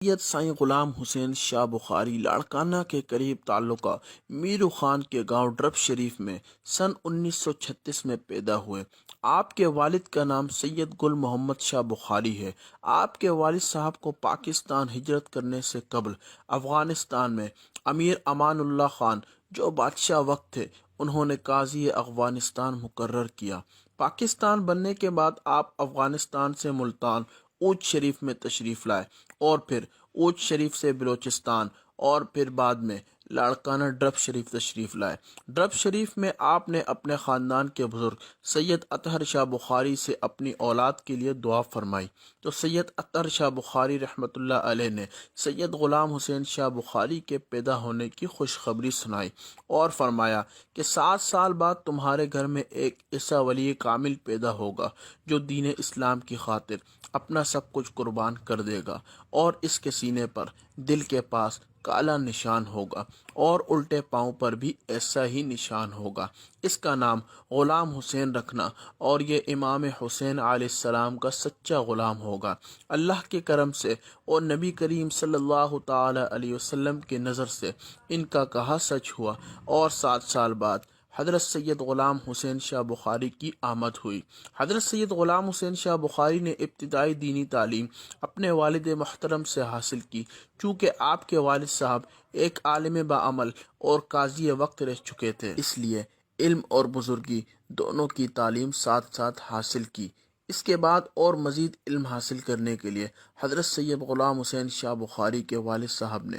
سید سائیں غلام حسین شاہ بخاری لاڑکانہ کے قریب تعلقہ میرو خان کے گاؤں ڈرب شریف میں سن 1936 میں پیدا ہوئے۔ آپ کے والد کا نام سید گل محمد شاہ بخاری ہے۔ آپ کے والد صاحب کو پاکستان ہجرت کرنے سے قبل افغانستان میں امیر امان اللہ خان جو بادشاہ وقت تھے انہوں نے قاضی افغانستان مقرر کیا۔ پاکستان بننے کے بعد آپ افغانستان سے ملتان اونچ شریف میں تشریف لائے اور پھر اونچ شریف سے بلوچستان اور پھر بعد میں لاڑکانہ ڈرب شریف تشریف لائے۔ ڈرب شریف میں آپ نے اپنے خاندان کے بزرگ سید اطہر شاہ بخاری سے اپنی اولاد کے لیے دعا فرمائی تو سید اطہر شاہ بخاری رحمۃ اللہ علیہ نے سید غلام حسین شاہ بخاری کے پیدا ہونے کی خوشخبری سنائی اور فرمایا کہ 7 سال بعد تمہارے گھر میں ایک ایسا ولی کامل پیدا ہوگا جو دین اسلام کی خاطر اپنا سب کچھ قربان کر دے گا، اور اس کے سینے پر دل کے پاس کالا نشان ہوگا اور الٹے پاؤں پر بھی ایسا ہی نشان ہوگا۔ اس کا نام غلام حسین رکھنا اور یہ امام حسین علیہ السلام کا سچا غلام ہوگا۔ اللہ کے کرم سے اور نبی کریم صلی اللہ تعالی علیہ وسلم کی نظر سے ان کا کہا سچ ہوا، اور 7 سال بعد حضرت سید غلام حسین شاہ بخاری کی آمد ہوئی۔ حضرت سید غلام حسین شاہ بخاری نے ابتدائی دینی تعلیم اپنے والد محترم سے حاصل کی۔ چونکہ آپ کے والد صاحب ایک عالم بعمل اور قاضی وقت رہ چکے تھے، اس لیے علم اور بزرگی دونوں کی تعلیم ساتھ ساتھ حاصل کی۔ اس کے بعد اور مزید علم حاصل کرنے کے لیے حضرت سید غلام حسین شاہ بخاری کے والد صاحب نے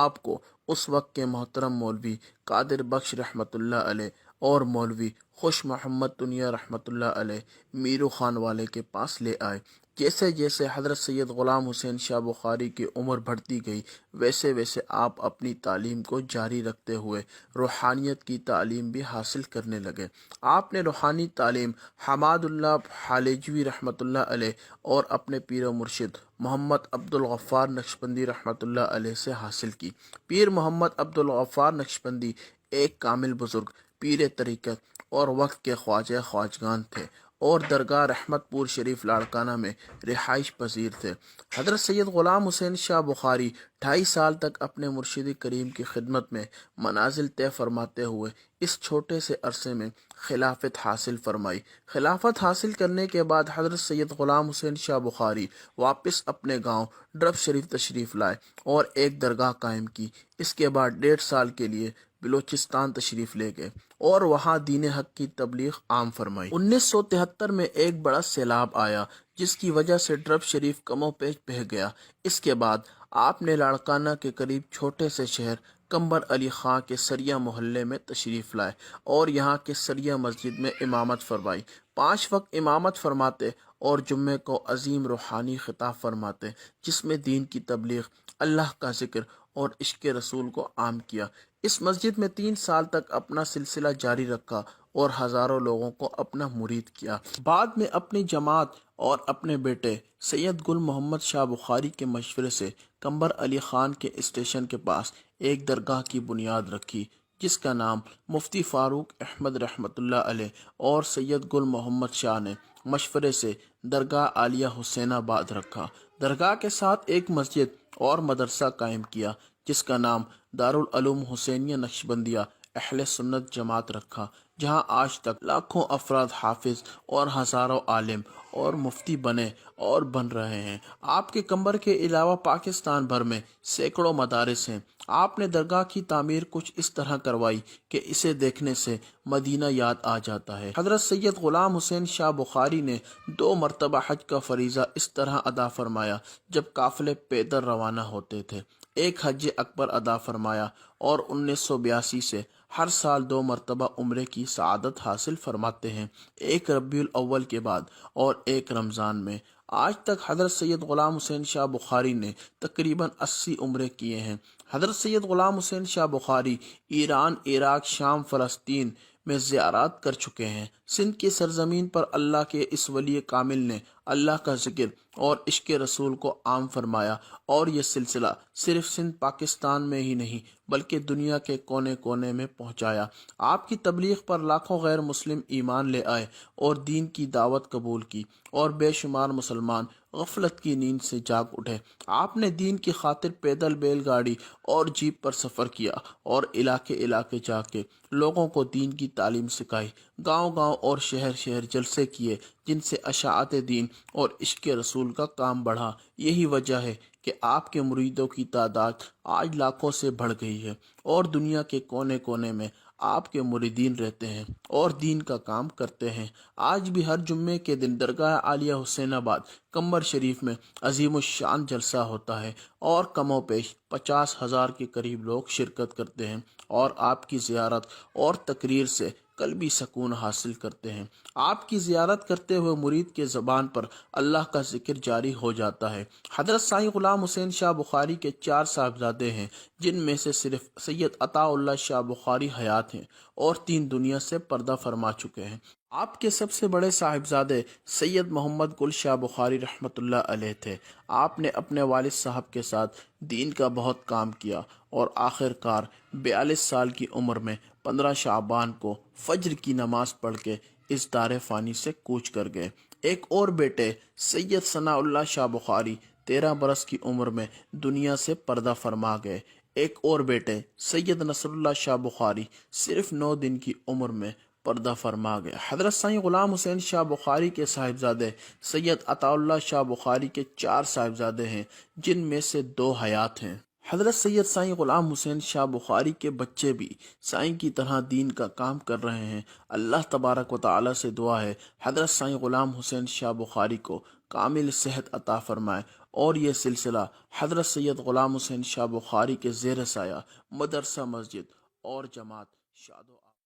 آپ کو اس وقت کے محترم مولوی قادر بخش رحمۃ اللہ علیہ اور مولوی خوش محمد تنیہ رحمۃ اللہ علیہ میرو خان والے کے پاس لے آئے۔ جیسے جیسے حضرت سید غلام حسین شاہ بخاری کی عمر بڑھتی گئی ویسے ویسے آپ اپنی تعلیم کو جاری رکھتے ہوئے روحانیت کی تعلیم بھی حاصل کرنے لگے۔ آپ نے روحانی تعلیم حماد اللہ حالجوی رحمۃ اللہ علیہ اور اپنے پیر و مرشد محمد عبدالغفار نقشبندی رحمۃ اللہ علیہ سے حاصل کی۔ پیر محمد عبدالغفار نقشبندی ایک کامل بزرگ پیر طریقت اور وقت کے خواجہ خواجگان تھے اور درگاہ رحمت پور شریف لاڑکانہ میں رہائش پذیر تھے۔ حضرت سید غلام حسین شاہ بخاری 2.5 سال تک اپنے مرشد کریم کی خدمت میں منازل طے فرماتے ہوئے اس چھوٹے سے عرصے میں خلافت حاصل فرمائی۔ خلافت حاصل کرنے کے بعد حضرت سید غلام حسین شاہ بخاری واپس اپنے گاؤں ڈرب شریف تشریف لائے اور ایک درگاہ قائم کی۔ اس کے بعد 1.5 سال کے لیے بلوچستان تشریف لے گئے اور وہاں دین حق کی تبلیغ عام فرمائی۔ 1973 میں ایک بڑا سیلاب آیا جس کی وجہ سے ڈرب شریف کمو پیش بہہ گیا۔ اس کے بعد آپ نے لاڑکانہ کے قریب چھوٹے سے شہر کمبر علی خاں کے سریہ محلے میں تشریف لائے اور یہاں کے سریہ مسجد میں امامت فرمائی۔ 5 وقت امامت فرماتے اور جمعے کو عظیم روحانی خطاب فرماتے جس میں دین کی تبلیغ، اللہ کا ذکر اور عشق رسول کو عام کیا۔ اس مسجد میں 3 سال تک اپنا سلسلہ جاری رکھا اور ہزاروں لوگوں کو اپنا مرید کیا۔ بعد میں اپنی جماعت اور اپنے بیٹے سید گل محمد شاہ بخاری کے مشورے سے کمبر علی خان کے اسٹیشن کے پاس ایک درگاہ کی بنیاد رکھی جس کا نام مفتی فاروق احمد رحمۃ اللہ علیہ اور سید گل محمد شاہ نے مشورے سے درگاہ عالیہ حسین آباد رکھا۔ درگاہ کے ساتھ ایک مسجد اور مدرسہ قائم کیا جس کا نام دارالعلوم حسینیہ نقشبندیہ اہل سنت جماعت رکھا، جہاں آج تک لاکھوں افراد حافظ اور ہزاروں عالم اور مفتی بنے اور بن رہے ہیں۔ آپ کے کمبر کے علاوہ پاکستان بھر میں سینکڑوں مدارس ہیں۔ آپ نے درگاہ کی تعمیر کچھ اس طرح کروائی کہ اسے دیکھنے سے مدینہ یاد آ جاتا ہے۔ حضرت سید غلام حسین شاہ بخاری نے 2 مرتبہ حج کا فریضہ اس طرح ادا فرمایا جب قافلے پیدل روانہ ہوتے تھے۔ ایک حج اکبر ادا فرمایا اور 1982 سے ہر سال 2 مرتبہ عمرے کی سعادت حاصل فرماتے ہیں، ایک ربیع الاول کے بعد اور ایک رمضان میں۔ آج تک حضرت سید غلام حسین شاہ بخاری نے تقریباً 80 عمرے کیے ہیں۔ حضرت سید غلام حسین شاہ بخاری ایران، عراق، شام، فلسطین میں زیارات کر چکے ہیں۔ سندھ کی سرزمین پر اللہ کے اس ولی کامل نے اللہ کا ذکر اور عشق رسول کو عام فرمایا، اور یہ سلسلہ صرف سندھ پاکستان میں ہی نہیں بلکہ دنیا کے کونے کونے میں پہنچایا۔ آپ کی تبلیغ پر لاکھوں غیر مسلم ایمان لے آئے اور دین کی دعوت قبول کی، اور بے شمار مسلمان غفلت کی نیند سے جاگ اٹھے۔ آپ نے دین کی خاطر پیدل، بیل گاڑی اور جیپ پر سفر کیا، اور علاقے علاقے جا کے لوگوں کو دین کی تعلیم سکھائی۔ گاؤں گاؤں اور شہر شہر جلسے کیے جن سے اشاعت دین اور عشق رسول کا کام بڑھا۔ یہی وجہ ہے کہ آپ کے مریدوں کی تعداد آج لاکھوں سے بڑھ گئی ہے، اور دنیا کے کونے کونے میں آپ کے مریدین رہتے ہیں اور دین کا کام کرتے ہیں۔ آج بھی ہر جمعے کے دن درگاہ عالیہ حسین آباد قمر شریف میں عظیم الشان جلسہ ہوتا ہے، اور کم و بیش 50,000 کے قریب لوگ شرکت کرتے ہیں، اور آپ کی زیارت اور تقریر سے قلبی سکون حاصل کرتے ہیں۔ آپ کی زیارت کرتے ہوئے مرید کے زبان پر اللہ کا ذکر جاری ہو جاتا ہے۔ حضرت سائیں غلام حسین شاہ بخاری کے 4 صاحبزادے ہیں، جن میں سے صرف سید عطا اللہ شاہ بخاری حیات ہیں اور 3 دنیا سے پردہ فرما چکے ہیں۔ آپ کے سب سے بڑے صاحبزادے سید محمد گل شاہ بخاری رحمۃ اللہ علیہ تھے۔ آپ نے اپنے والد صاحب کے ساتھ دین کا بہت کام کیا، اور آخر کار 42 سال کی عمر میں 15 شعبان کو فجر کی نماز پڑھ کے اس دار فانی سے کوچ کر گئے۔ ایک اور بیٹے سید ثناء اللہ شاہ بخاری 13 برس کی عمر میں دنیا سے پردہ فرما گئے۔ ایک اور بیٹے سید نصر اللہ شاہ بخاری صرف 9 دن کی عمر میں پردہ فرما گئے۔ حضرت سائیں غلام حسین شاہ بخاری کے صاحبزادے سید عطا اللہ شاہ بخاری کے 4 صاحبزادے ہیں، جن میں سے 2 حیات ہیں۔ حضرت سید سائیں غلام حسین شاہ بخاری کے بچے بھی سائیں کی طرح دین کا کام کر رہے ہیں۔ اللہ تبارک و تعالی سے دعا ہے حضرت سائیں غلام حسین شاہ بخاری کو کامل صحت عطا فرمائے، اور یہ سلسلہ حضرت سید غلام حسین شاہ بخاری کے زیر سایہ مدرسہ، مسجد اور جماعت شاد و